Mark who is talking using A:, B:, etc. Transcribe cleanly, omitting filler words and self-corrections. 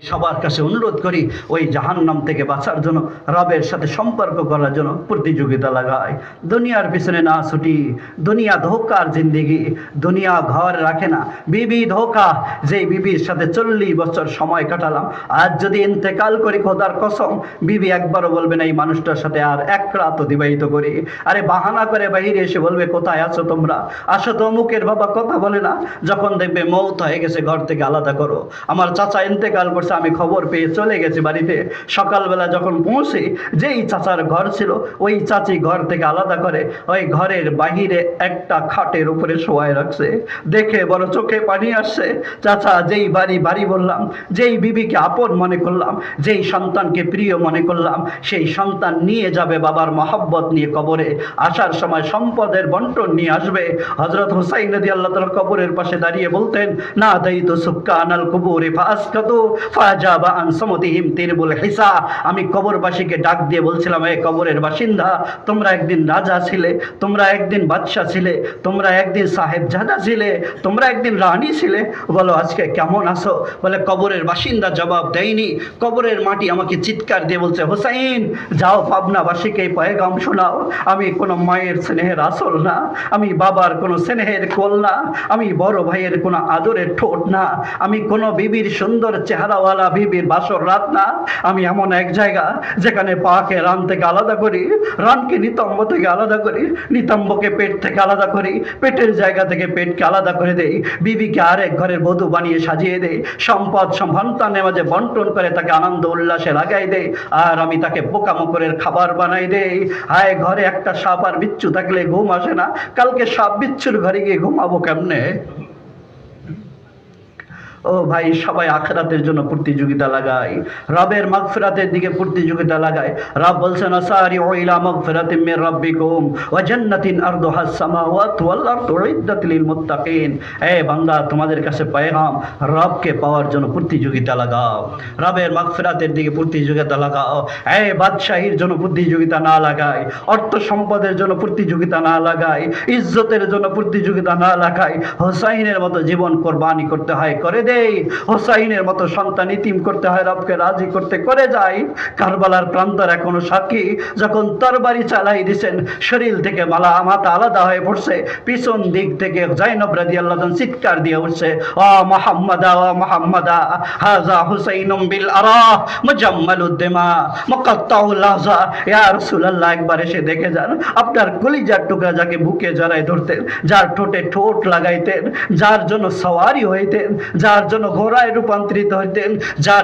A: সবার কাছে অনুরোধ করি ওই জাহান্নাম থেকে বাঁচার জন্য, রবের সাথে সম্পর্ক করার জন্য প্রতিযোগিতা লাগায়। দুনিয়ার পিছনে না ছুটি। দুনিয়া ধোকার জিন্দেগি, দুনিয়া ঘর রাখে না, বিবি ধোকা। যেই বিবির সাথে 40 বছর সময় কাটালাম, আজ যদি ইন্তেকাল করি, খোদার কসম বিবি একবারও বলবে না এই মানুষটার সাথে আর এক রাত অতিবাহিত করি। আরে বাহানা করে বাইরে এসে বলবে কোথায় আছো তোমরা, আসো তো, অমুকের বাবা কথা বলে না। যখন দেখবে মৌত হয়ে গেছে, ঘর থেকে আলাদা করো। আমার চাচা ইন্তেকাল করছে, আমি খবর পেয়ে চলে গেছি বাড়িতে। সকালবেলা যখন পৌঁছে, যেই চাচার ঘর ছিল ওই চাচি ঘর থেকে আলাদা করে ওই ঘরের বাহিরে একটা খাটের উপরে শোয়ায় রাখছে। দেখে বড় চোখে পানি আসছে। চাচা, যেই বাড়ি বললাম, যেই বিবিকে আপন মনে করলাম, যেই সন্তানকে প্রিয় মনে করলাম, সেই সন্তান নিয়ে যাবে বাবার মহব্বত নিয়ে কবরে। আসার সময় সম্পদের বন্টন নিয়ে আসবে। হযরত হুসাইন রাদিয়াল্লাহু তাআলা কবরের পাশে দাঁড়িয়ে বলতেন, না দাইতু সুক্কানাল কুবুরি ফাসকাতু ফাজাবা আন সামতিহিম তিরবুল হিসা। আমি কবরবাসীকে ডাক দিয়ে বলছিলাম, এই কবরের বাসিন্দা, তোমরা একদিন রাজা ছিলে, তোমরা একদিন বাদশা ছিলে, তোমরা একদিন সাহেবজাদা ছিলে, তোমরা একদিন রানী ছিলে, বলো আজকে কেমন আছো? বলে কবরের বাসিন্দা জবাব দেয়নি। কবরের মাটি আমাকে চিৎকার দিয়ে বলছে, হুসাইন যাও পাবনাবাসীকে এই পয়গাম শোনাও, আমি কোনো মায়ের স্নেহের আসল না, আমি বাবার কোনো স্নেহের কোল না, আমি বড় ভাইয়ের কোনো আদরের ঠোঁট না, আমি কোনো বিবির সুন্দর চেহারাওয়ালা বিবির বাসর রাত না। আমি এমন এক জায়গা যেখানে পাকে রান থেকে আলাদা করি, রানকে নিতম্ব থেকে আলাদা করি, নিতম্বকে পেট থেকে আলাদা করি, পেটের জায়গা থেকে পেটকে আলাদা করে দেই, বিবিকে আরেক ঘরের বধূ বানিয়ে সাজিয়ে দেই, সম্পদ সন্তানের মাঝে বন্টন করে তাকে আনন্দ উল্লাসে লাগাই দেই, আর আমি তাকে পোকামাকড়ের খাবার বানাই দেই। হায়, ঘরে একটা সাপ আর বিচ্ছু থাকলে ঘুম আসে না, কালকে সাপ বিচ্ছুর ঘরে গিয়ে ঘুমাবো কেমনে? ও ভাই, সবাই আখিরাতের জন্য প্রতিযোগিতা লাগায়, রবের মাগফিরাতের দিকে প্রতিযোগিতা লাগায়। রব বলছেন, আসারিউ ইলা মাগফিরাতিম মির রাব্বিকুম ওয়া জান্নাতিন আরদুহাস সামাওয়াতু ওয়াল আরদু উইদ্দাত লিল মুত্তাকিন। এ বান্দা, তোমাদের কাছে পেগাম, রবকে পাওয়ার জন্য প্রতিযোগিতা লাগাও, রবের মাগফিরাতের দিকে প্রতিযোগিতা লাগাও। এ বাদশাহীর জন্য প্রতিযোগিতা না লাগাই, অর্থ সম্পদের জন্য প্রতিযোগিতা না লাগাই, ইজ্জতের জন্য প্রতিযোগিতা না লাগাই। হুসাইনের মতো জীবন কোরবানি করতে হয়, করে দে। হোসাইনের মতো সন্তান ইতিম করতে হয়, রবকে রাজি করতে করে যায়। কারবালার প্রান্তর এখনো সাক্ষী, যখন তরবারি চালাই দিছেন, শরীর থেকে মাথা আলাদা হয়ে পড়ছে, পিছন দিক থেকে জাইনব রাদিয়াল্লাহু আনহা চিৎকার দিয়ে উঠছে, ও মুহাম্মাদা, ও মুহাম্মাদা, হাযা হুসাইনুম বিল আরা মুজাম্মালুদ দিমা মুকাত্তাউল লাহজা। ইয়া রাসূলুল্লাহ, একবার এসে দেখে যান, আপনার কলিজার টুকরা যাকে বুকে জড়ায় ধরতেন, যার ঠোঁটে ঠোঁট লাগাইতেন, যার জন্য সওয়ারি হইতেন, যার জন্য ঘোড়ায় রূপান্তরিত হইতেন, যার